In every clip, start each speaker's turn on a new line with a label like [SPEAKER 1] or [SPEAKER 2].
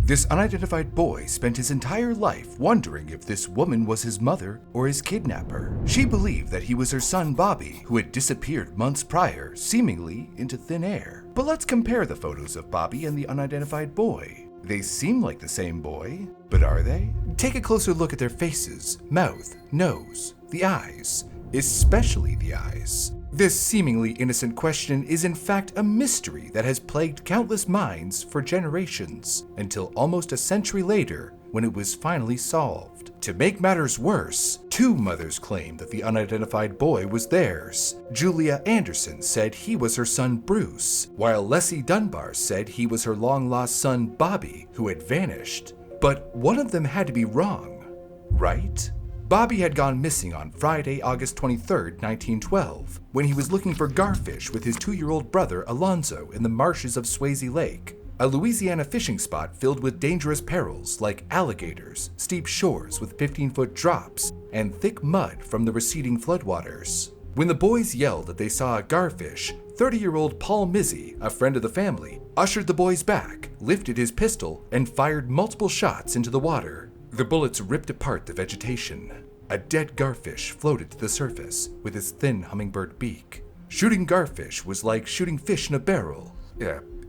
[SPEAKER 1] This unidentified boy spent his entire life wondering if this woman was his mother or his kidnapper. She believed that he was her son Bobby, who had disappeared months prior, seemingly into thin air. But let's compare the photos of Bobby and the unidentified boy. They seem like the same boy, but are they? Take a closer look at their faces, mouth, nose, the eyes, especially the eyes. This seemingly innocent question is in fact a mystery that has plagued countless minds for generations, until almost a century later when it was finally solved. To make matters worse, two mothers claimed that the unidentified boy was theirs. Julia Anderson said he was her son Bruce, while Leslie Dunbar said he was her long-lost son Bobby, who had vanished. But one of them had to be wrong, right? Bobby had gone missing on Friday, August 23, 1912, when he was looking for garfish with his 2-year-old brother Alonzo in the marshes of Swayze Lake, a Louisiana fishing spot filled with dangerous perils like alligators, steep shores with 15-foot drops, and thick mud from the receding floodwaters. When the boys yelled that they saw a garfish, 30-year-old Paul Mizzy, a friend of the family, ushered the boys back, lifted his pistol, and fired multiple shots into the water. The bullets ripped apart the vegetation. A dead garfish floated to the surface with its thin hummingbird beak. Shooting garfish was like shooting fish in a barrel.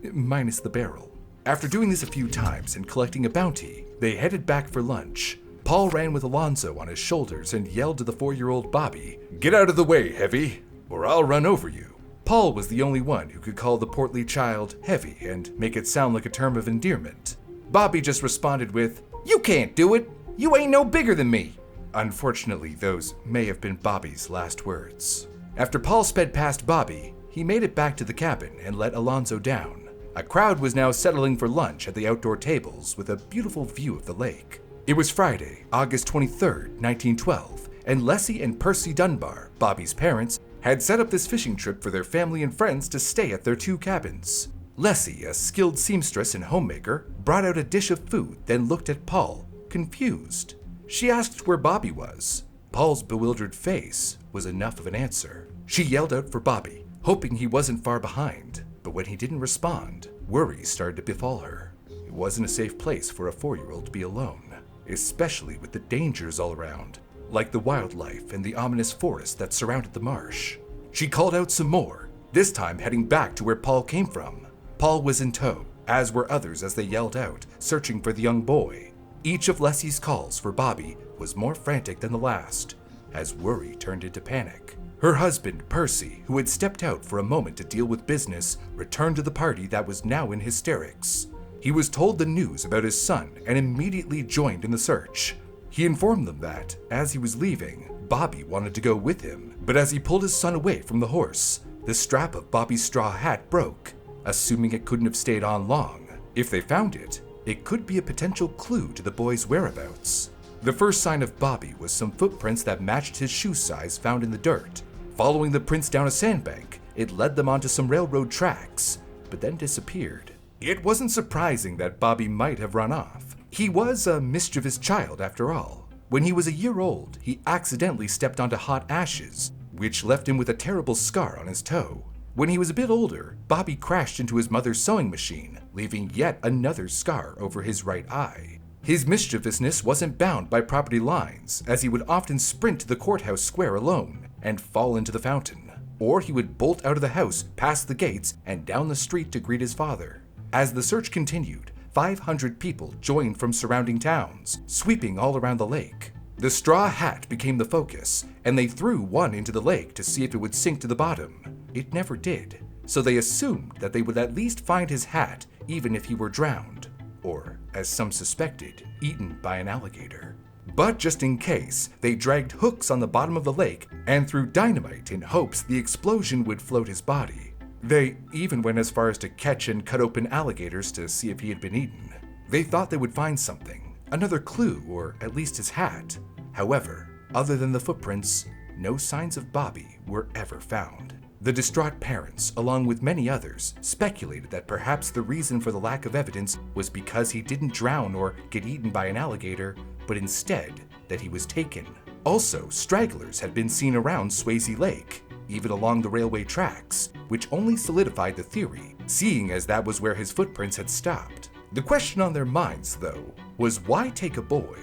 [SPEAKER 1] Minus the barrel. After doing this a few times and collecting a bounty, they headed back for lunch. Paul ran with Alonzo on his shoulders and yelled to the 4-year-old Bobby, "Get out of the way, Heavy, or I'll run over you." Paul was the only one who could call the portly child Heavy and make it sound like a term of endearment. Bobby just responded with, "You can't do it. You ain't no bigger than me." Unfortunately, those may have been Bobby's last words. After Paul sped past Bobby, he made it back to the cabin and let Alonzo down. A crowd was now settling for lunch at the outdoor tables with a beautiful view of the lake. It was Friday, August 23, 1912, and Leslie and Percy Dunbar, Bobby's parents, had set up this fishing trip for their family and friends to stay at their 2 cabins. Leslie, a skilled seamstress and homemaker, brought out a dish of food, then looked at Paul, confused. She asked where Bobby was. Paul's bewildered face was enough of an answer. She yelled out for Bobby, hoping he wasn't far behind, but when he didn't respond, worry started to befall her. It wasn't a safe place for a 4-year-old to be alone, especially with the dangers all around, like the wildlife and the ominous forest that surrounded the marsh. She called out some more, this time heading back to where Paul came from. Paul was in tow, as were others as they yelled out, searching for the young boy. Each of Leslie's calls for Bobby was more frantic than the last, as worry turned into panic. Her husband, Percy, who had stepped out for a moment to deal with business, returned to the party that was now in hysterics. He was told the news about his son and immediately joined in the search. He informed them that, as he was leaving, Bobby wanted to go with him, but as he pulled his son away from the horse, the strap of Bobby's straw hat broke. Assuming it couldn't have stayed on long, if they found it, it could be a potential clue to the boy's whereabouts. The first sign of Bobby was some footprints that matched his shoe size found in the dirt. Following the prints down a sandbank, it led them onto some railroad tracks, but then disappeared. It wasn't surprising that Bobby might have run off. He was a mischievous child after all. When he was a year old, he accidentally stepped onto hot ashes, which left him with a terrible scar on his toe. When he was a bit older, Bobby crashed into his mother's sewing machine, leaving yet another scar over his right eye. His mischievousness wasn't bound by property lines, as he would often sprint to the courthouse square alone and fall into the fountain. Or he would bolt out of the house, past the gates, and down the street to greet his father. As the search continued, 500 people joined from surrounding towns, sweeping all around the lake. The straw hat became the focus, and they threw one into the lake to see if it would sink to the bottom. It never did, so they assumed that they would at least find his hat even if he were drowned, or, as some suspected, eaten by an alligator. But just in case, they dragged hooks on the bottom of the lake and threw dynamite in hopes the explosion would float his body. They even went as far as to catch and cut open alligators to see if he had been eaten. They thought they would find something, another clue, or at least his hat. However, other than the footprints, no signs of Bobby were ever found. The distraught parents, along with many others, speculated that perhaps the reason for the lack of evidence was because he didn't drown or get eaten by an alligator, but instead that he was taken. Also, stragglers had been seen around Swayze Lake, even along the railway tracks, which only solidified the theory, seeing as that was where his footprints had stopped. The question on their minds, though, was why take a boy?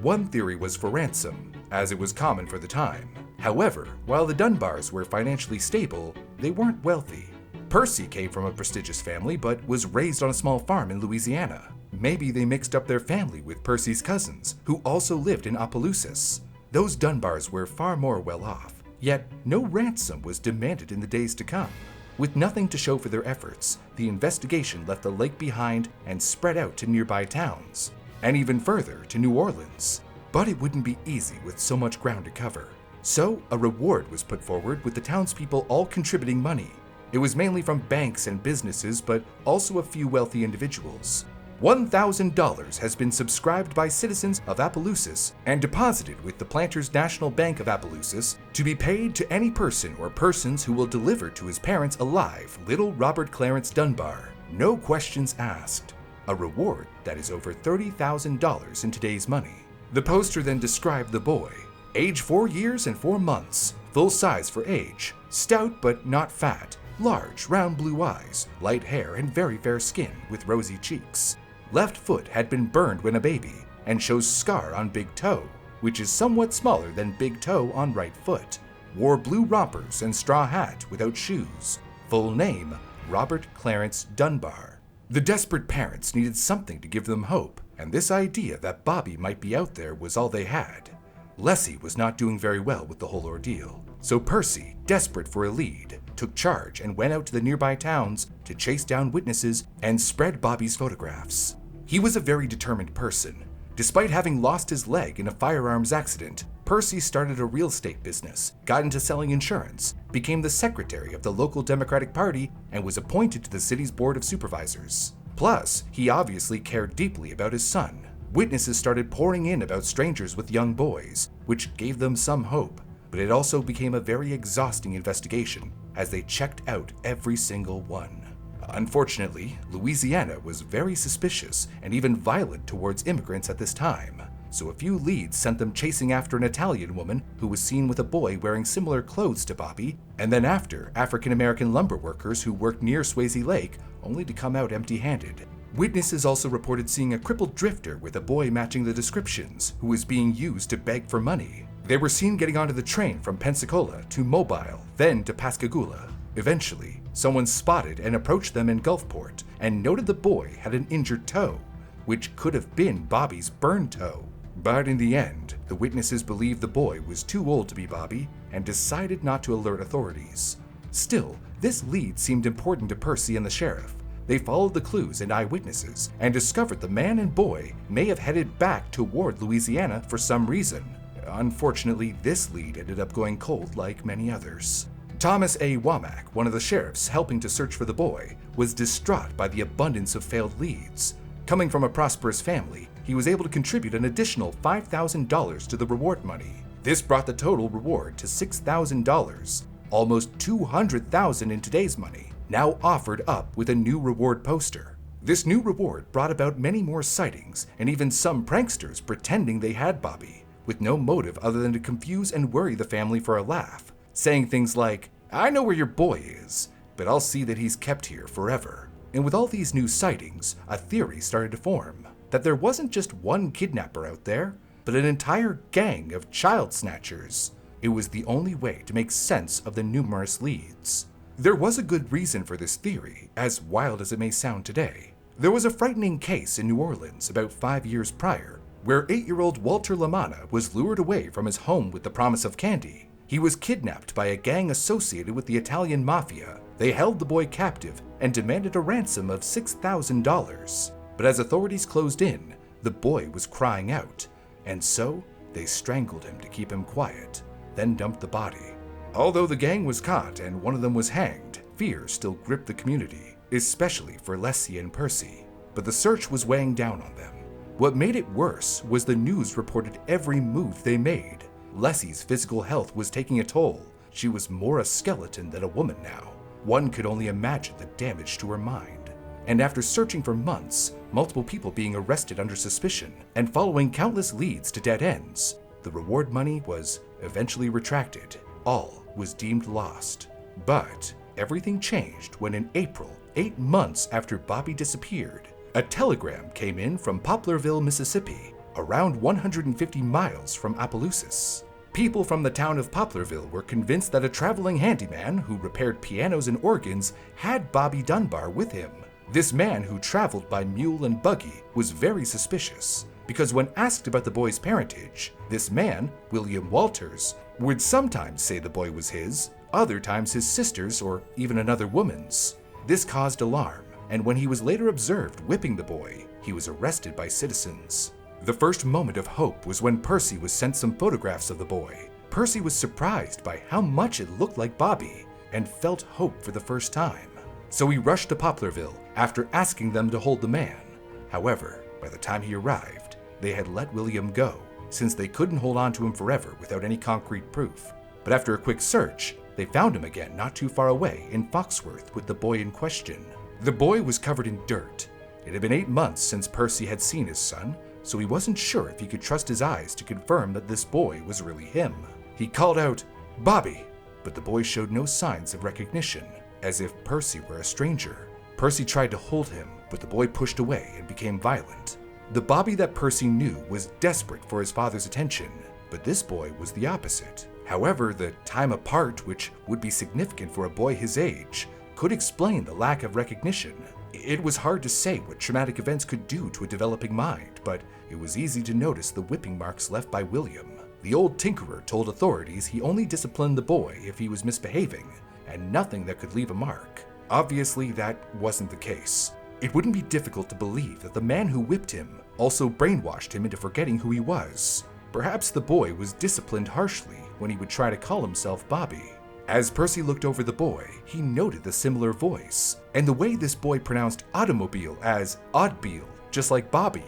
[SPEAKER 1] One theory was for ransom, as it was common for the time. However, while the Dunbars were financially stable, they weren't wealthy. Percy came from a prestigious family but was raised on a small farm in Louisiana. Maybe they mixed up their family with Percy's cousins, who also lived in Opelousas. Those Dunbars were far more well off, yet no ransom was demanded in the days to come. With nothing to show for their efforts, the investigation left the lake behind and spread out to nearby towns, and even further to New Orleans. But it wouldn't be easy with so much ground to cover. So a reward was put forward with the townspeople all contributing money. It was mainly from banks and businesses, but also a few wealthy individuals. $1,000 has been subscribed by citizens of Opelousas and deposited with the Planters National Bank of Opelousas to be paid to any person or persons who will deliver to his parents alive little Robert Clarence Dunbar. No questions asked. A reward that is over $30,000 in today's money. The poster then described the boy. Age 4 years and 4 months, full size for age, stout but not fat, large round blue eyes, light hair and very fair skin with rosy cheeks. Left foot had been burned when a baby and shows scar on big toe, which is somewhat smaller than big toe on right foot. Wore blue rompers and straw hat without shoes. Full name, Robert Clarence Dunbar. The desperate parents needed something to give them hope, and this idea that Bobby might be out there was all they had. Leslie was not doing very well with the whole ordeal, so Percy, desperate for a lead, took charge and went out to the nearby towns to chase down witnesses and spread Bobby's photographs. He was a very determined person. Despite having lost his leg in a firearms accident, Percy started a real estate business, got into selling insurance, became the secretary of the local Democratic Party, and was appointed to the city's board of supervisors. Plus, he obviously cared deeply about his son. Witnesses started pouring in about strangers with young boys, which gave them some hope, but it also became a very exhausting investigation as they checked out every single one. Unfortunately, Louisiana was very suspicious and even violent towards immigrants at this time, so a few leads sent them chasing after an Italian woman who was seen with a boy wearing similar clothes to Bobby, and then after African-American lumber workers who worked near Swayze Lake, only to come out empty-handed. Witnesses also reported seeing a crippled drifter with a boy matching the descriptions, who was being used to beg for money. They were seen getting onto the train from Pensacola to Mobile, then to Pascagoula. Eventually, someone spotted and approached them in Gulfport and noted the boy had an injured toe, which could have been Bobby's burned toe. But in the end, the witnesses believed the boy was too old to be Bobby and decided not to alert authorities. Still, this lead seemed important to Percy and the sheriff. They followed the clues and eyewitnesses and discovered the man and boy may have headed back toward Louisiana for some reason. Unfortunately, this lead ended up going cold like many others. Thomas A. Womack, one of the sheriffs helping to search for the boy, was distraught by the abundance of failed leads. Coming from a prosperous family, he was able to contribute an additional $5,000 to the reward money. This brought the total reward to $6,000, almost $200,000 in today's money, now offered up with a new reward poster. This new reward brought about many more sightings and even some pranksters pretending they had Bobby, with no motive other than to confuse and worry the family for a laugh, saying things like, "I know where your boy is, but I'll see that he's kept here forever." And with all these new sightings, a theory started to form that there wasn't just one kidnapper out there, but an entire gang of child snatchers. It was the only way to make sense of the numerous leads. There was a good reason for this theory, as wild as it may sound today. There was a frightening case in New Orleans about 5 years prior, where 8-year-old Walter LaManna was lured away from his home with the promise of candy. He was kidnapped by a gang associated with the Italian mafia. They held the boy captive and demanded a ransom of $6,000. But as authorities closed in, the boy was crying out, and so they strangled him to keep him quiet, then dumped the body. Although the gang was caught and one of them was hanged, fear still gripped the community, especially for Leslie and Percy. But the search was weighing down on them. What made it worse was the news reported every move they made. Leslie's physical health was taking a toll. She was more a skeleton than a woman now. One could only imagine the damage to her mind. And after searching for months, multiple people being arrested under suspicion, and following countless leads to dead ends, the reward money was eventually retracted. All was deemed lost. But everything changed when in April, 8 months after Bobby disappeared, A telegram came in from Poplarville, Mississippi, around 150 miles from Opelousas. People from the town of Poplarville were convinced that a traveling handyman who repaired pianos and organs had Bobby Dunbar with him. This man, who traveled by mule and buggy, was very suspicious, because when asked about the boy's parentage, this man, William Walters, would sometimes say the boy was his, other times his sister's or even another woman's. This caused alarm, and when he was later observed whipping the boy, he was arrested by citizens. The first moment of hope was when Percy was sent some photographs of the boy. Percy was surprised by how much it looked like Bobby, and felt hope for the first time. So he rushed to Poplarville after asking them to hold the man. However, by the time he arrived, they had let William go, since they couldn't hold on to him forever without any concrete proof. But after a quick search, they found him again not too far away in Foxworth with the boy in question. The boy was covered in dirt. It had been 8 months since Percy had seen his son, so he wasn't sure if he could trust his eyes to confirm that this boy was really him. He called out, "Bobby!" but the boy showed no signs of recognition, as if Percy were a stranger. Percy tried to hold him, but the boy pushed away and became violent. The Bobby that Percy knew was desperate for his father's attention, but this boy was the opposite. However, the time apart, which would be significant for a boy his age, could explain the lack of recognition. It was hard to say what traumatic events could do to a developing mind, but it was easy to notice the whipping marks left by William. The old tinkerer told authorities he only disciplined the boy if he was misbehaving, and nothing that could leave a mark. Obviously, that wasn't the case. It wouldn't be difficult to believe that the man who whipped him also brainwashed him into forgetting who he was. Perhaps the boy was disciplined harshly when he would try to call himself Bobby. As Percy looked over the boy, he noted the similar voice, and the way this boy pronounced automobile as oddbeel, just like Bobby.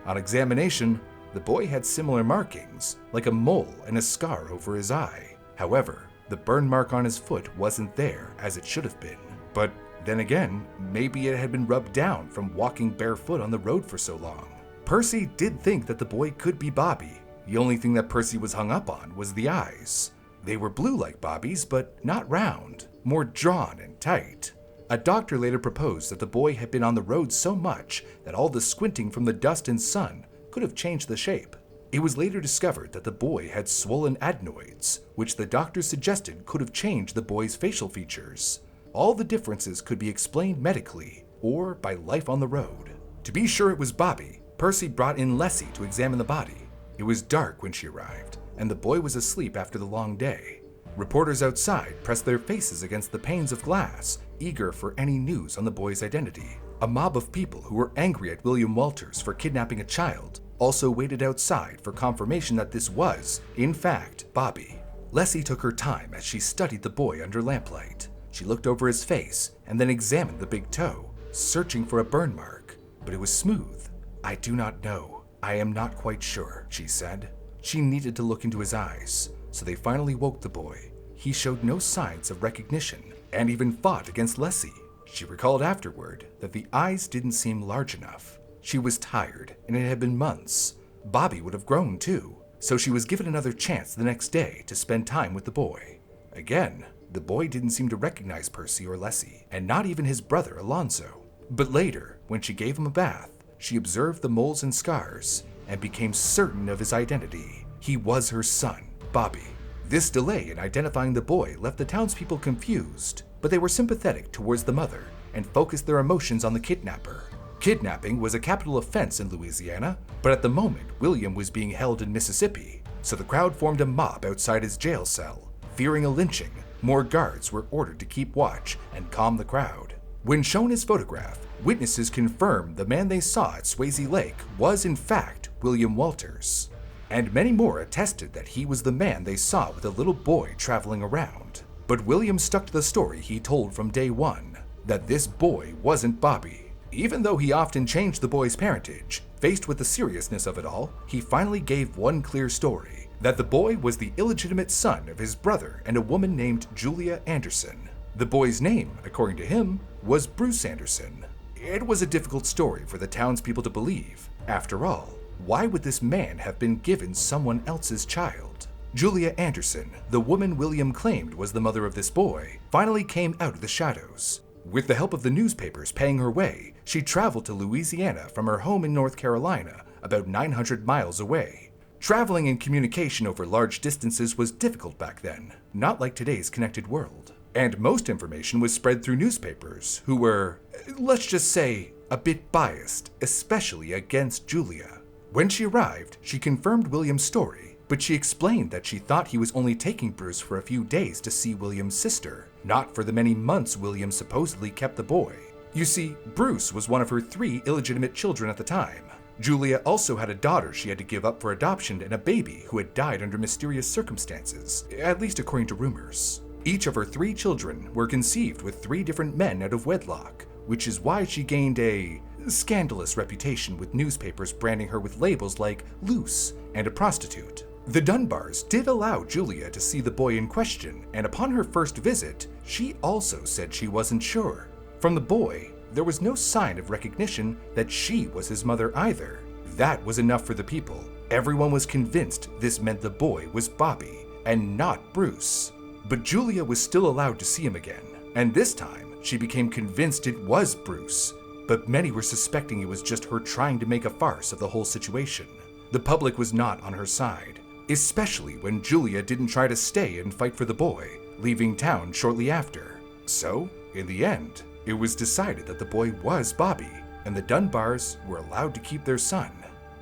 [SPEAKER 1] On examination, the boy had similar markings, like a mole and a scar over his eye. However, the burn mark on his foot wasn't there as it should have been. But then again, maybe it had been rubbed down from walking barefoot on the road for so long. Percy did think that the boy could be Bobby. The only thing that Percy was hung up on was the eyes. They were blue like Bobby's, but not round, more drawn and tight. A doctor later proposed that the boy had been on the road so much that all the squinting from the dust and sun could have changed the shape. It was later discovered that the boy had swollen adenoids, which the doctor suggested could have changed the boy's facial features. All the differences could be explained medically or by life on the road. To be sure it was Bobby, Percy brought in Lessie to examine the body. It was dark when she arrived, and the boy was asleep after the long day. Reporters outside pressed their faces against the panes of glass, eager for any news on the boy's identity. A mob of people who were angry at William Walters for kidnapping a child also waited outside for confirmation that this was, in fact, Bobby. Lessie took her time as she studied the boy under lamplight. She looked over his face and then examined the big toe, searching for a burn mark, but it was smooth. "I do not know. I am not quite sure," she said. She needed to look into his eyes, so they finally woke the boy. He showed no signs of recognition and even fought against Lessie. She recalled afterward that the eyes didn't seem large enough. She was tired, and it had been months. Bobby would have grown too, so she was given another chance the next day to spend time with the boy. Again, the boy didn't seem to recognize Percy or Lessie, and not even his brother Alonzo. But later, when she gave him a bath, she observed the moles and scars and became certain of his identity. He was her son, Bobby. This delay in identifying the boy left the townspeople confused, but they were sympathetic towards the mother and focused their emotions on the kidnapper. Kidnapping was a capital offense in Louisiana, but at the moment, William was being held in Mississippi, so the crowd formed a mob outside his jail cell. Fearing a lynching, more guards were ordered to keep watch and calm the crowd. When shown his photograph, witnesses confirmed the man they saw at Swayze Lake was in fact William Walters, and many more attested that he was the man they saw with a little boy traveling around. But William stuck to the story he told from day one, that this boy wasn't Bobby. Even though he often changed the boy's parentage, faced with the seriousness of it all, he finally gave one clear story, that the boy was the illegitimate son of his brother and a woman named Julia Anderson. The boy's name, according to him, was Bruce Anderson. It was a difficult story for the townspeople to believe. After all, why would this man have been given someone else's child? Julia Anderson, the woman William claimed was the mother of this boy, finally came out of the shadows. With the help of the newspapers paying her way, she traveled to Louisiana from her home in North Carolina, about 900 miles away. Traveling and communication over large distances was difficult back then, not like today's connected world. And most information was spread through newspapers, who were, let's just say, a bit biased, especially against Julia. When she arrived, she confirmed William's story, but she explained that she thought he was only taking Bruce for a few days to see William's sister, not for the many months William supposedly kept the boy. You see, Bruce was one of her 3 illegitimate children at the time. Julia also had a daughter she had to give up for adoption and a baby who had died under mysterious circumstances, at least according to rumors. Each of her 3 children were conceived with 3 different men out of wedlock, which is why she gained a scandalous reputation with newspapers branding her with labels like loose and a prostitute. The Dunbars did allow Julia to see the boy in question, and upon her first visit, she also said she wasn't sure. From the boy, there was no sign of recognition that she was his mother either. That was enough for the people. Everyone was convinced this meant the boy was Bobby, and not Bruce. But Julia was still allowed to see him again, and this time, she became convinced it was Bruce. But many were suspecting it was just her trying to make a farce of the whole situation. The public was not on her side, especially when Julia didn't try to stay and fight for the boy, leaving town shortly after. So, in the end, it was decided that the boy was Bobby, and the Dunbars were allowed to keep their son.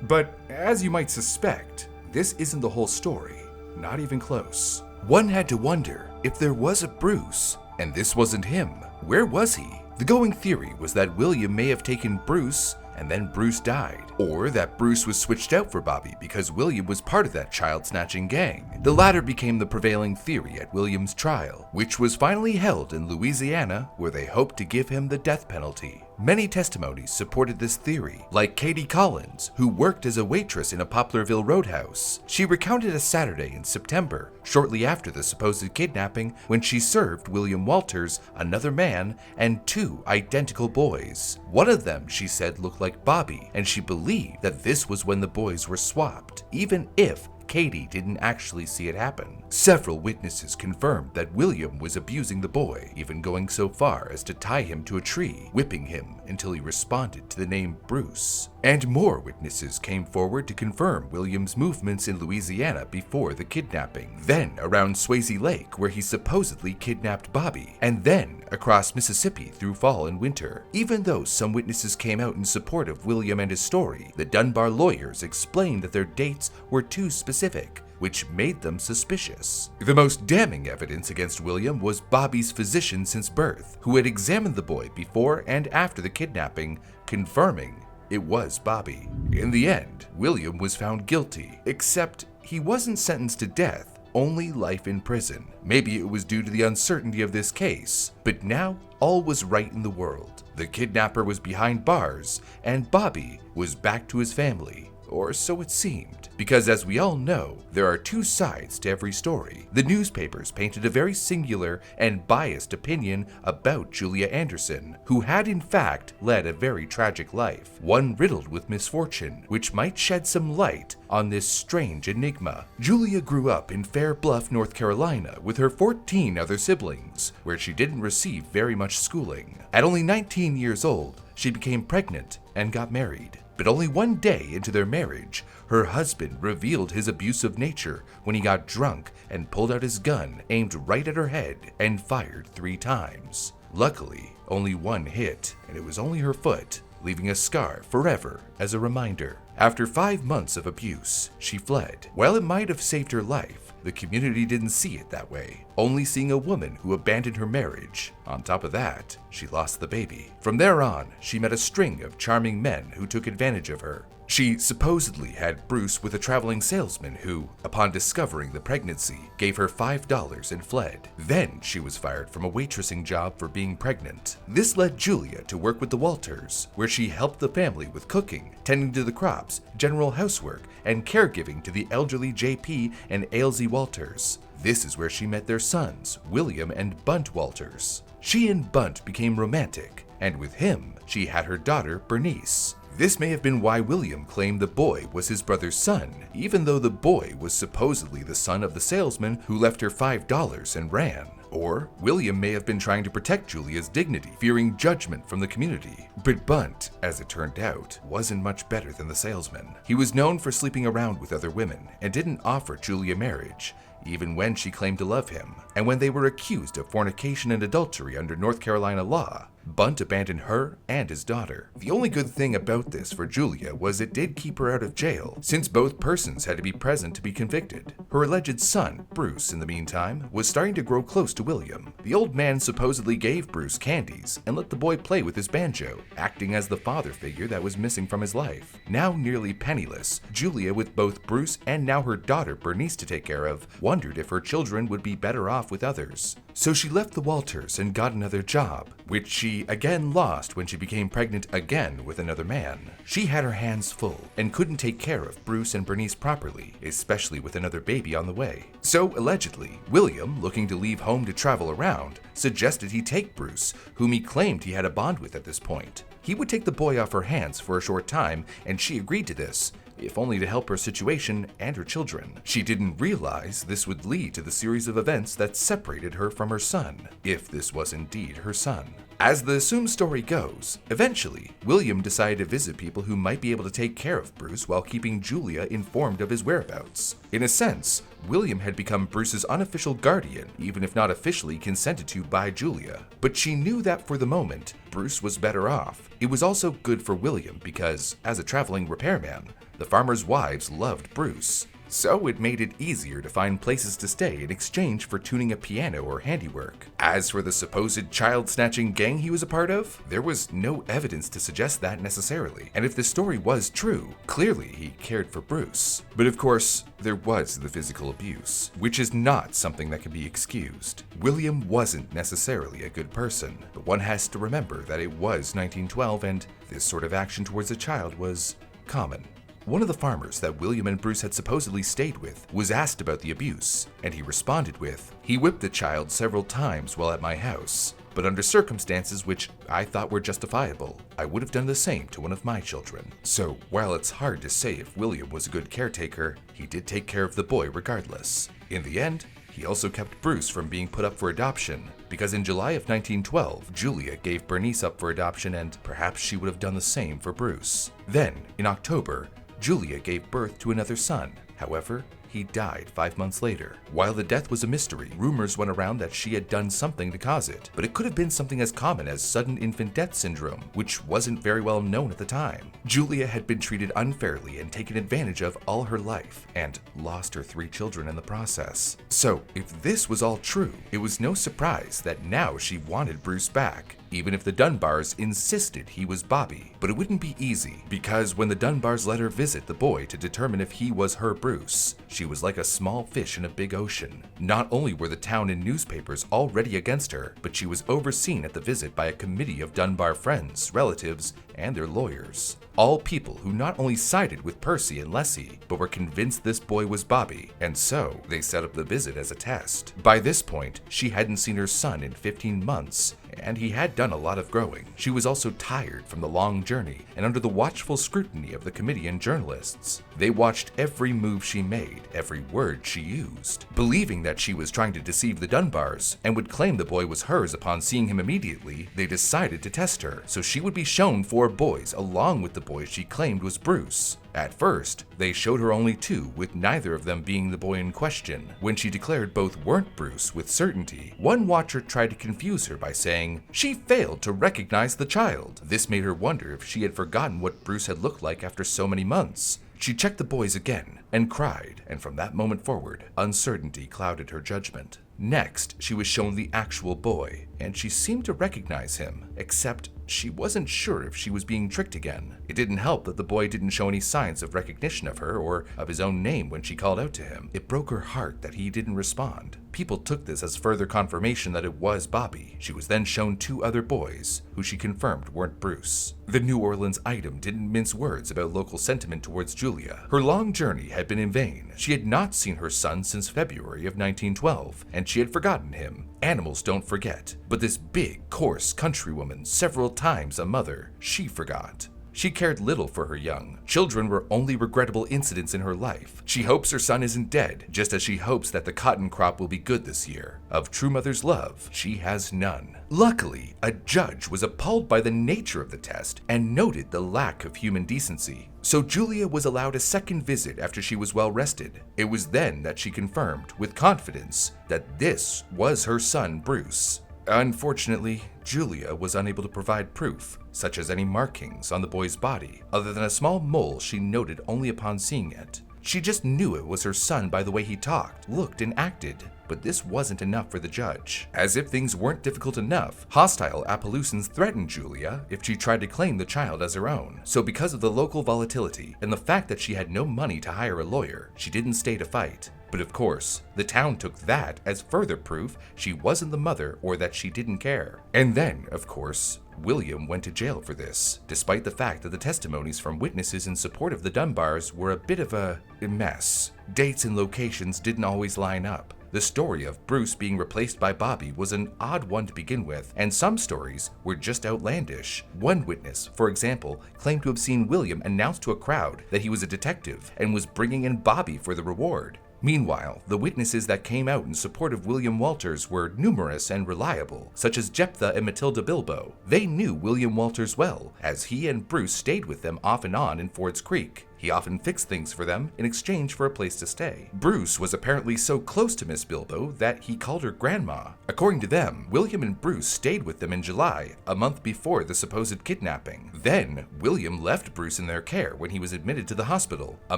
[SPEAKER 1] But, as you might suspect, this isn't the whole story, not even close. One had to wonder if there was a Bruce, and this wasn't him. Where was he? The going theory was that William may have taken Bruce and then Bruce died, or that Bruce was switched out for Bobby because William was part of that child-snatching gang. The latter became the prevailing theory at William's trial, which was finally held in Louisiana, where they hoped to give him the death penalty. Many testimonies supported this theory, like Katie Collins, who worked as a waitress in a Poplarville roadhouse. She recounted a Saturday in September, shortly after the supposed kidnapping, when she served William Walters, another man, and 2 identical boys. One of them, she said, looked like Bobby, and she believed that this was when the boys were swapped, even if Katie didn't actually see it happen. Several witnesses confirmed that William was abusing the boy, even going so far as to tie him to a tree, whipping him until he responded to the name Bruce. And more witnesses came forward to confirm William's movements in Louisiana before the kidnapping, then around Swayze Lake where he supposedly kidnapped Bobby, and then across Mississippi through fall and winter. Even though some witnesses came out in support of William and his story, the Dunbar lawyers explained that their dates were too specific, which made them suspicious. The most damning evidence against William was Bobby's physician since birth, who had examined the boy before and after the kidnapping, confirming it was Bobby. In the end, William was found guilty, except he wasn't sentenced to death, only life in prison. Maybe it was due to the uncertainty of this case, but now all was right in the world. The kidnapper was behind bars, and Bobby was back to his family. Or so it seemed, because as we all know, there are 2 sides to every story. The newspapers painted a very singular and biased opinion about Julia Anderson, who had in fact led a very tragic life, one riddled with misfortune, which might shed some light on this strange enigma. Julia grew up in Fair Bluff, North Carolina, with her 14 other siblings, where she didn't receive very much schooling. At only 19 years old, she became pregnant and got married. But only one day into their marriage, her husband revealed his abusive nature when he got drunk and pulled out his gun, aimed right at her head, and fired 3 times. Luckily, only one hit, and it was only her foot, leaving a scar forever as a reminder. After 5 months of abuse, she fled. While it might have saved her life, the community didn't see it that way, only seeing a woman who abandoned her marriage. On top of that, she lost the baby. From there on, she met a string of charming men who took advantage of her. She supposedly had Bruce with a traveling salesman who, upon discovering the pregnancy, gave her $5 and fled. Then she was fired from a waitressing job for being pregnant. This led Julia to work with the Walters, where she helped the family with cooking, tending to the crops, general housework, and caregiving to the elderly JP and Ailsie Walters. This is where she met their sons, William and Bunt Walters. She and Bunt became romantic, and with him, she had her daughter, Bernice. This may have been why William claimed the boy was his brother's son, even though the boy was supposedly the son of the salesman who left her $5 and ran. Or William may have been trying to protect Julia's dignity, fearing judgment from the community. But Bunt, as it turned out, wasn't much better than the salesman. He was known for sleeping around with other women and didn't offer Julia marriage, even when she claimed to love him. And when they were accused of fornication and adultery under North Carolina law, Bunt abandoned her and his daughter. The only good thing about this for Julia was it did keep her out of jail, since both persons had to be present to be convicted. Her alleged son, Bruce, in the meantime, was starting to grow close to William. The old man supposedly gave Bruce candies and let the boy play with his banjo, acting as the father figure that was missing from his life. Now nearly penniless, Julia, with both Bruce and now her daughter Bernice to take care of, wondered if her children would be better off with others. So she left the Walters and got another job, which she again lost when she became pregnant again with another man. She had her hands full and couldn't take care of Bruce and Bernice properly, especially with another baby on the way. So allegedly, William, looking to leave home to travel around, suggested he take Bruce, whom he claimed he had a bond with at this point. He would take the boy off her hands for a short time, and she agreed to this, if only to help her situation and her children. She didn't realize this would lead to the series of events that separated her from her son, if this was indeed her son. As the assumed story goes, eventually, William decided to visit people who might be able to take care of Bruce while keeping Julia informed of his whereabouts. In a sense, William had become Bruce's unofficial guardian, even if not officially consented to by Julia. But she knew that for the moment, Bruce was better off. It was also good for William because, as a traveling repairman, the farmers' wives loved Bruce. So it made it easier to find places to stay in exchange for tuning a piano or handiwork. As for the supposed child-snatching gang he was a part of, there was no evidence to suggest that necessarily. And if the story was true, clearly he cared for Bruce. But of course, there was the physical abuse, which is not something that can be excused. William wasn't necessarily a good person, but one has to remember that it was 1912 and this sort of action towards a child was common. One of the farmers that William and Bruce had supposedly stayed with was asked about the abuse, and he responded with, "He whipped the child several times while at my house, but under circumstances which I thought were justifiable. I would have done the same to one of my children." So, while it's hard to say if William was a good caretaker, he did take care of the boy regardless. In the end, he also kept Bruce from being put up for adoption, because in July of 1912, Julia gave Bernice up for adoption and perhaps she would have done the same for Bruce. Then, in October, Julia gave birth to another son. However, he died 5 months later. While the death was a mystery, rumors went around that she had done something to cause it, but it could have been something as common as sudden infant death syndrome, which wasn't very well known at the time. Julia had been treated unfairly and taken advantage of all her life, and lost her 3 children in the process. So, if this was all true, it was no surprise that now she wanted Bruce back, even if the Dunbars insisted he was Bobby. But it wouldn't be easy, because when the Dunbars let her visit the boy to determine if he was her Bruce, she was like a small fish in a big ocean. Not only were the town and newspapers already against her, but she was overseen at the visit by a committee of Dunbar friends, relatives, and their lawyers. All people who not only sided with Percy and Leslie, but were convinced this boy was Bobby, and so they set up the visit as a test. By this point, she hadn't seen her son in 15 months, and he had done a lot of growing. She was also tired from the long journey, and under the watchful scrutiny of the committee and journalists, they watched every move she made, every word she used. Believing that she was trying to deceive the Dunbars, and would claim the boy was hers upon seeing him immediately, they decided to test her, so she would be shown 4 boys along with the boy she claimed was Bruce. At first, they showed her only 2, with neither of them being the boy in question. When she declared both weren't Bruce with certainty, one watcher tried to confuse her by saying she failed to recognize the child. This made her wonder if she had forgotten what Bruce had looked like after so many months. She checked the boys again and cried, and from that moment forward, uncertainty clouded her judgment. Next, she was shown the actual boy, and she seemed to recognize him, except she wasn't sure if she was being tricked again. It didn't help that the boy didn't show any signs of recognition of her or of his own name when she called out to him. It broke her heart that he didn't respond. People took this as further confirmation that it was Bobby. She was then shown 2 other boys, who she confirmed weren't Bruce. The New Orleans item didn't mince words about local sentiment towards Julia. Her long journey had been in vain. She had not seen her son since February of 1912, and she had forgotten him. Animals don't forget, but this big, coarse countrywoman, several times a mother, she forgot. She cared little for her young. Children were only regrettable incidents in her life. She hopes her son isn't dead, just as she hopes that the cotton crop will be good this year. Of true mother's love, she has none. Luckily, a judge was appalled by the nature of the test and noted the lack of human decency. So Julia was allowed a second visit after she was well rested. It was then that she confirmed, with confidence, that this was her son, Bruce. Unfortunately, Julia was unable to provide proof, such as any markings on the boy's body, other than a small mole she noted only upon seeing it. She just knew it was her son by the way he talked, looked, and acted. But this wasn't enough for the judge. As if things weren't difficult enough, hostile Appaloosans threatened Julia if she tried to claim the child as her own. So because of the local volatility and the fact that she had no money to hire a lawyer, she didn't stay to fight. But of course, the town took that as further proof she wasn't the mother or that she didn't care. And then, of course, William went to jail for this, despite the fact that the testimonies from witnesses in support of the Dunbars were a bit of a mess. Dates and locations didn't always line up. The story of Bruce being replaced by Bobby was an odd one to begin with, and some stories were just outlandish. One witness, for example, claimed to have seen William announce to a crowd that he was a detective and was bringing in Bobby for the reward. Meanwhile, the witnesses that came out in support of William Walters were numerous and reliable, such as Jephthah and Matilda Bilbo. They knew William Walters well, as he and Bruce stayed with them off and on in Ford's Creek. He often fixed things for them in exchange for a place to stay. Bruce was apparently so close to Miss Bilbo that he called her Grandma. According to them, William and Bruce stayed with them in July, a month before the supposed kidnapping. Then, William left Bruce in their care when he was admitted to the hospital, a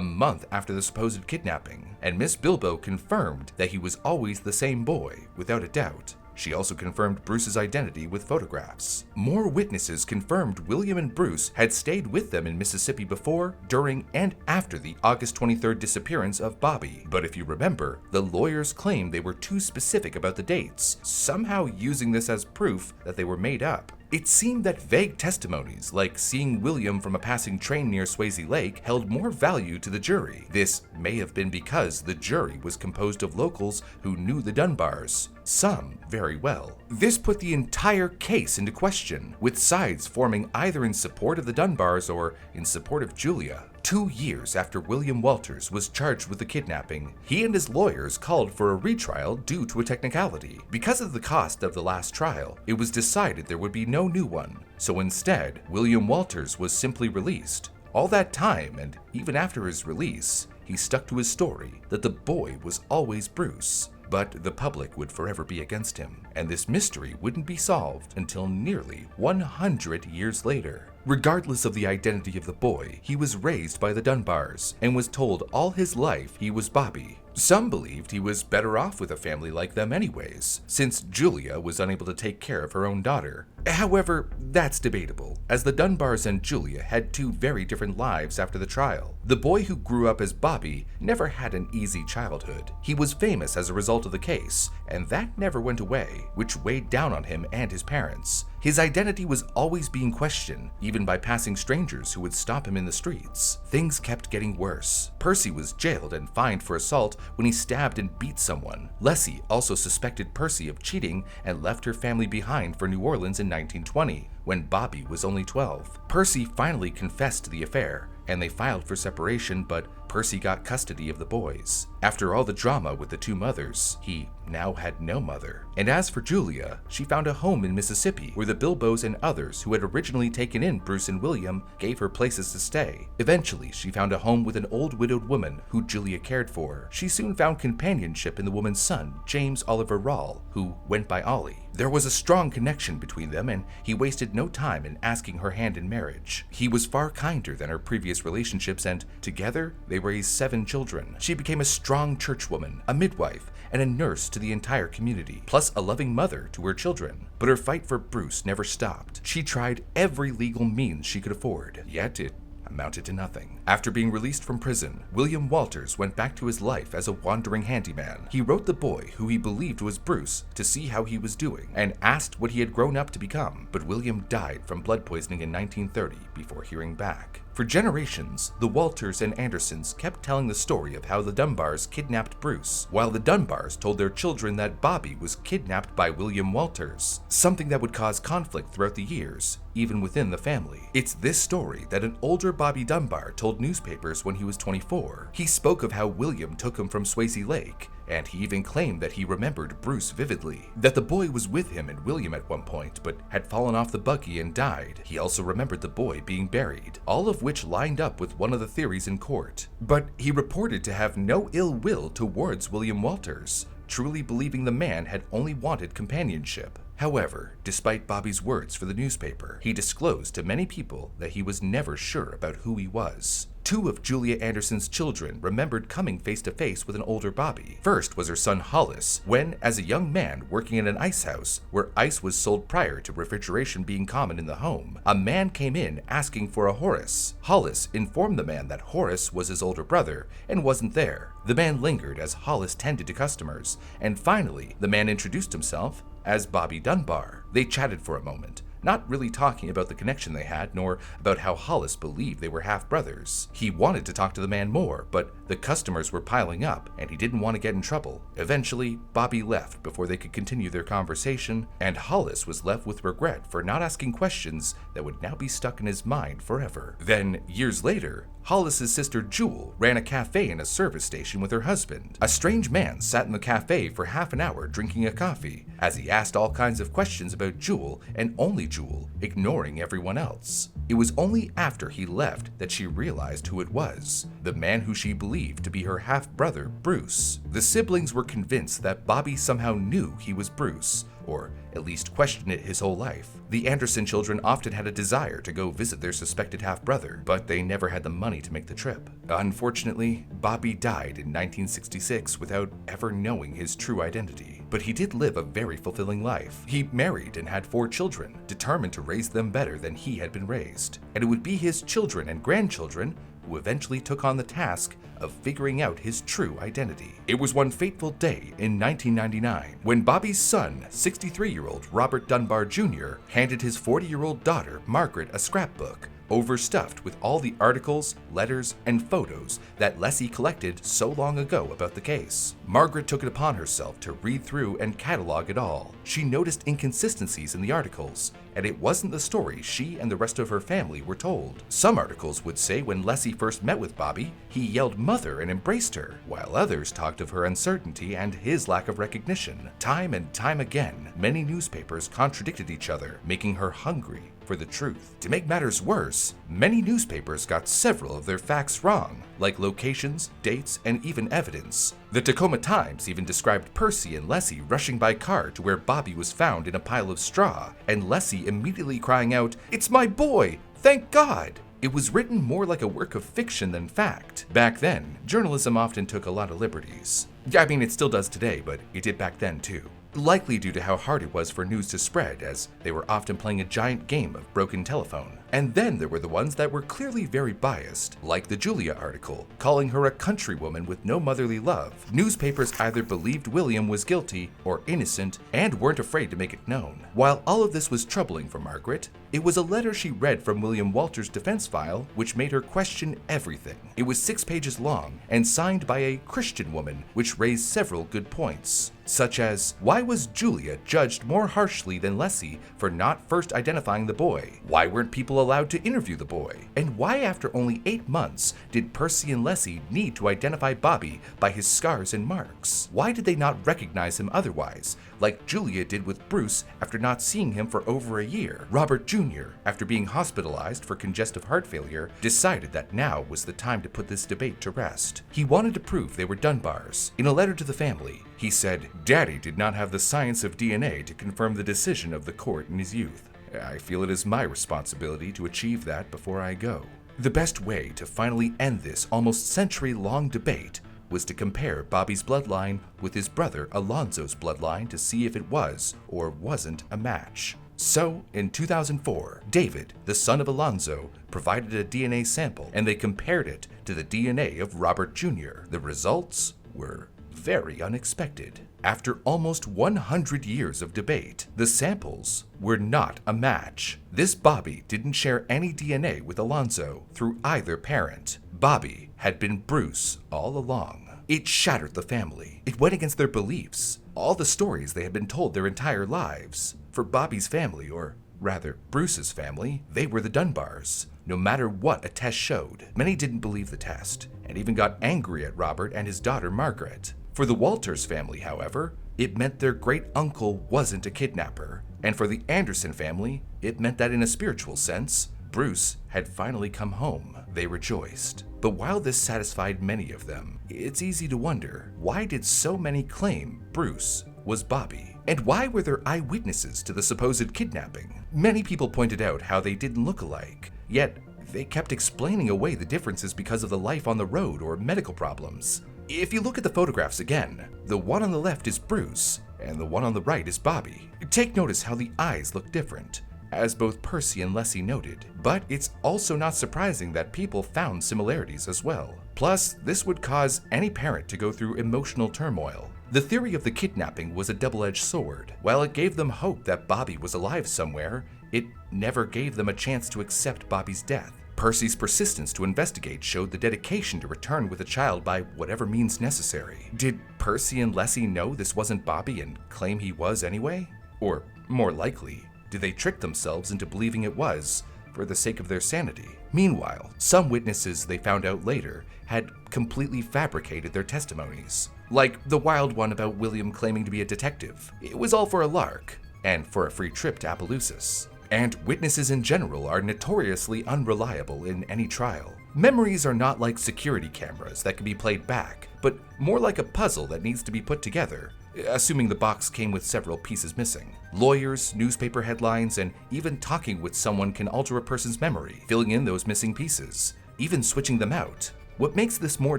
[SPEAKER 1] month after the supposed kidnapping, and Miss Bilbo confirmed that he was always the same boy, without a doubt. She also confirmed Bruce's identity with photographs. More witnesses confirmed William and Bruce had stayed with them in Mississippi before, during, and after the August 23rd disappearance of Bobby. But if you remember, the lawyers claimed they were too specific about the dates, somehow using this as proof that they were made up. It seemed that vague testimonies, like seeing William from a passing train near Swayze Lake, held more value to the jury. This may have been because the jury was composed of locals who knew the Dunbars, some very well. This put the entire case into question, with sides forming either in support of the Dunbars or in support of Julia. 2 years after William Walters was charged with the kidnapping, he and his lawyers called for a retrial due to a technicality. Because of the cost of the last trial, it was decided there would be no new one. So instead, William Walters was simply released. All that time, and even after his release, he stuck to his story that the boy was always Bruce. But the public would forever be against him, and this mystery wouldn't be solved until nearly 100 years later. Regardless of the identity of the boy, he was raised by the Dunbars and was told all his life he was Bobby. Some believed he was better off with a family like them anyways, since Julia was unable to take care of her own daughter. However, that's debatable, as the Dunbars and Julia had two very different lives after the trial. The boy who grew up as Bobby never had an easy childhood. He was famous as a result of the case, and that never went away, which weighed down on him and his parents. His identity was always being questioned, even by passing strangers who would stop him in the streets. Things kept getting worse. Percy was jailed and fined for assault when he stabbed and beat someone. Leslie also suspected Percy of cheating and left her family behind for New Orleans in 1920, when Bobby was only 12. Percy finally confessed to the affair, and they filed for separation, but Percy got custody of the boys. After all the drama with the two mothers, he now had no mother. And as for Julia, she found a home in Mississippi, where the Bilbos and others who had originally taken in Bruce and William gave her places to stay. Eventually, she found a home with an old widowed woman who Julia cared for. She soon found companionship in the woman's son, James Oliver Rawle, who went by Ollie. There was a strong connection between them, and he wasted no time in asking her hand in marriage. He was far kinder than her previous relationships, and together they raised 7 children. She became a strong churchwoman, a midwife, and a nurse to the entire community, plus a loving mother to her children. But her fight for Bruce never stopped. She tried every legal means she could afford, yet it amounted to nothing. After being released from prison, William Walters went back to his life as a wandering handyman. He wrote the boy, who he believed was Bruce, to see how he was doing, and asked what he had grown up to become. But William died from blood poisoning in 1930 before hearing back. For generations, the Walters and Andersons kept telling the story of how the Dunbars kidnapped Bruce, while the Dunbars told their children that Bobby was kidnapped by William Walters, something that would cause conflict throughout the years, even within the family. It's this story that an older Bobby Dunbar told newspapers when he was 24. He spoke of how William took him from Swayze Lake, and he even claimed that he remembered Bruce vividly, that the boy was with him and William at one point, but had fallen off the buggy and died. He also remembered the boy being buried, all of which lined up with one of the theories in court. But he reported to have no ill will towards William Walters, truly believing the man had only wanted companionship. However, despite Bobby's words for the newspaper, he disclosed to many people that he was never sure about who he was. Two of Julia Anderson's children remembered coming face to face with an older Bobby. First was her son Hollis, when, as a young man working in an ice house, where ice was sold prior to refrigeration being common in the home, a man came in asking for a Horace. Hollis informed the man that Horace was his older brother and wasn't there. The man lingered as Hollis tended to customers, and finally, the man introduced himself as Bobby Dunbar. They chatted for a moment, not really talking about the connection they had, nor about how Hollis believed they were half-brothers. He wanted to talk to the man more, but the customers were piling up, and he didn't want to get in trouble. Eventually, Bobby left before they could continue their conversation, and Hollis was left with regret for not asking questions that would now be stuck in his mind forever. Then, years later, Hollis's sister Jewel ran a cafe in a service station with her husband. A strange man sat in the cafe for half an hour drinking a coffee, as he asked all kinds of questions about Jewel and only Jewel, ignoring everyone else. It was only after he left that she realized who it was, the man who she believed to be her half-brother, Bruce. The siblings were convinced that Bobby somehow knew he was Bruce, or at least questioned it his whole life. The Anderson children often had a desire to go visit their suspected half-brother, but they never had the money to make the trip. Unfortunately, Bobby died in 1966 without ever knowing his true identity. But he did live a very fulfilling life. He married and had 4 children, determined to raise them better than he had been raised. And it would be his children and grandchildren who eventually took on the task of figuring out his true identity. It was one fateful day in 1999 when Bobby's son, 63-year-old Robert Dunbar Jr., handed his 40-year-old daughter, Margaret, a scrapbook overstuffed with all the articles, letters, and photos that Leslie collected so long ago about the case. Margaret took it upon herself to read through and catalog it all. She noticed inconsistencies in the articles, and it wasn't the story she and the rest of her family were told. Some articles would say when Leslie first met with Bobby, he yelled "mother" and embraced her, while others talked of her uncertainty and his lack of recognition. Time and time again, many newspapers contradicted each other, making her hungry for the truth. To make matters worse, many newspapers got several of their facts wrong, like locations, dates, and even evidence. The Tacoma Times even described Percy and Leslie rushing by car to where Bobby was found in a pile of straw, and Leslie immediately crying out, "It's my boy! Thank God!" It was written more like a work of fiction than fact. Back then, journalism often took a lot of liberties. I mean, it still does today, but it did back then too. Likely due to how hard it was for news to spread, as they were often playing a giant game of broken telephone. And then there were the ones that were clearly very biased, like the Julia article, calling her a countrywoman with no motherly love. Newspapers either believed William was guilty or innocent and weren't afraid to make it known. While all of this was troubling for Margaret, it was a letter she read from William Walters' defense file which made her question everything. It was 6 pages long and signed by a Christian woman, which raised several good points, such as, why was Julia judged more harshly than Leslie for not first identifying the boy? Why weren't people allowed to interview the boy? And why after only 8 months did Percy and Leslie need to identify Bobby by his scars and marks? Why did they not recognize him otherwise, like Julia did with Bruce after not seeing him for over a year? Robert Jr., after being hospitalized for congestive heart failure, decided that now was the time to put this debate to rest. He wanted to prove they were Dunbars. In a letter to the family, he said, "Daddy did not have the science of DNA to confirm the decision of the court in his youth. I feel it is my responsibility to achieve that before I go." The best way to finally end this almost century-long debate was to compare Bobby's bloodline with his brother Alonzo's bloodline to see if it was or wasn't a match. So, in 2004, David, the son of Alonzo, provided a DNA sample and they compared it to the DNA of Robert Jr. The results were very unexpected. After almost 100 years of debate, the samples were not a match. This Bobby didn't share any DNA with Alonzo through either parent. Bobby had been Bruce all along. It shattered the family. It went against their beliefs, all the stories they had been told their entire lives. For Bobby's family, or rather Bruce's family, they were the Dunbars. No matter what a test showed, many didn't believe the test, and even got angry at Robert and his daughter Margaret. For the Walters family, however, it meant their great-uncle wasn't a kidnapper, and for the Anderson family, it meant that in a spiritual sense, Bruce had finally come home. They rejoiced. But while this satisfied many of them, it's easy to wonder, why did so many claim Bruce was Bobby? And why were there eyewitnesses to the supposed kidnapping? Many people pointed out how they didn't look alike, yet they kept explaining away the differences because of the life on the road or medical problems. If you look at the photographs again, the one on the left is Bruce, and the one on the right is Bobby. Take notice how the eyes look different, as both Percy and Leslie noted, but it's also not surprising that people found similarities as well. Plus, this would cause any parent to go through emotional turmoil. The theory of the kidnapping was a double-edged sword. While it gave them hope that Bobby was alive somewhere, it never gave them a chance to accept Bobby's death. Percy's persistence to investigate showed the dedication to return with the child by whatever means necessary. Did Percy and Leslie know this wasn't Bobby and claim he was anyway? Or, more likely, did they trick themselves into believing it was, for the sake of their sanity? Meanwhile, some witnesses they found out later had completely fabricated their testimonies. Like the wild one about William claiming to be a detective. It was all for a lark, and for a free trip to Appaloosis. And witnesses in general are notoriously unreliable in any trial. Memories are not like security cameras that can be played back, but more like a puzzle that needs to be put together, assuming the box came with several pieces missing. Lawyers, newspaper headlines, and even talking with someone can alter a person's memory, filling in those missing pieces, even switching them out. What makes this more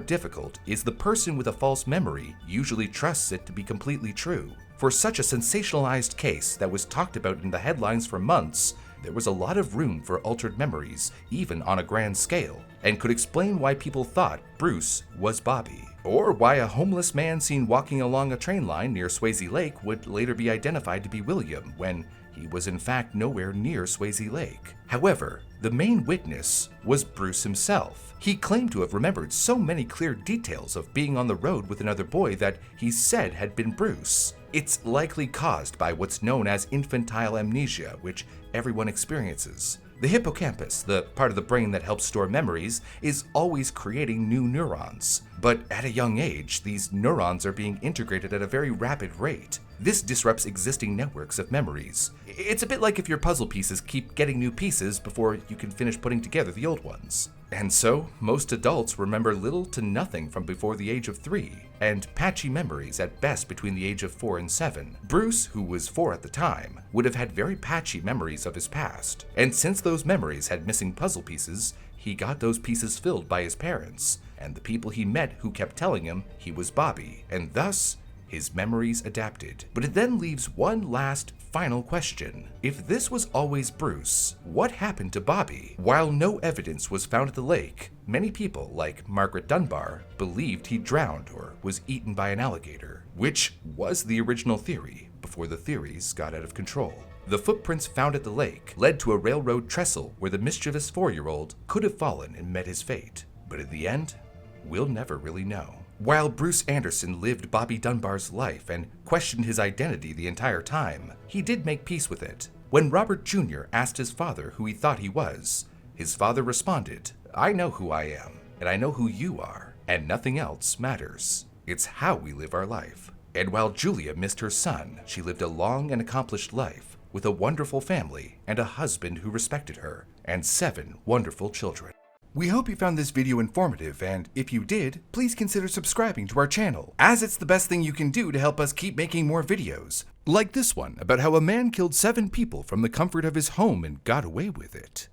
[SPEAKER 1] difficult is the person with a false memory usually trusts it to be completely true. For such a sensationalized case that was talked about in the headlines for months, there was a lot of room for altered memories, even on a grand scale, and could explain why people thought Bruce was Bobby. Or why a homeless man seen walking along a train line near Swayze Lake would later be identified to be William, when he was in fact nowhere near Swayze Lake. However, the main witness was Bruce himself. He claimed to have remembered so many clear details of being on the road with another boy that he said had been Bruce. It's likely caused by what's known as infantile amnesia, which everyone experiences. The hippocampus, the part of the brain that helps store memories, is always creating new neurons. But at a young age, these neurons are being integrated at a very rapid rate. This disrupts existing networks of memories. It's a bit like if your puzzle pieces keep getting new pieces before you can finish putting together the old ones. And so, most adults remember little to nothing from before the age of 3, and patchy memories at best between the age of 4 and 7. Bruce, who was 4 at the time, would have had very patchy memories of his past. And since those memories had missing puzzle pieces, he got those pieces filled by his parents, and the people he met who kept telling him he was Bobby, and thus, his memories adapted. But it then leaves one last final question. If this was always Bruce, what happened to Bobby? While no evidence was found at the lake, many people, like Margaret Dunbar, believed he drowned or was eaten by an alligator, which was the original theory before the theories got out of control. The footprints found at the lake led to a railroad trestle where the mischievous 4-year-old could have fallen and met his fate. But in the end, we'll never really know. While Bruce Anderson lived Bobby Dunbar's life and questioned his identity the entire time, he did make peace with it. When Robert Jr. asked his father who he thought he was, his father responded, "I know who I am, and I know who you are, and nothing else matters. It's how we live our life." And while Julia missed her son, she lived a long and accomplished life with a wonderful family and a husband who respected her, and 7 wonderful children. We hope you found this video informative, and if you did, please consider subscribing to our channel, as it's the best thing you can do to help us keep making more videos, like this one about how a man killed 7 people from the comfort of his home and got away with it.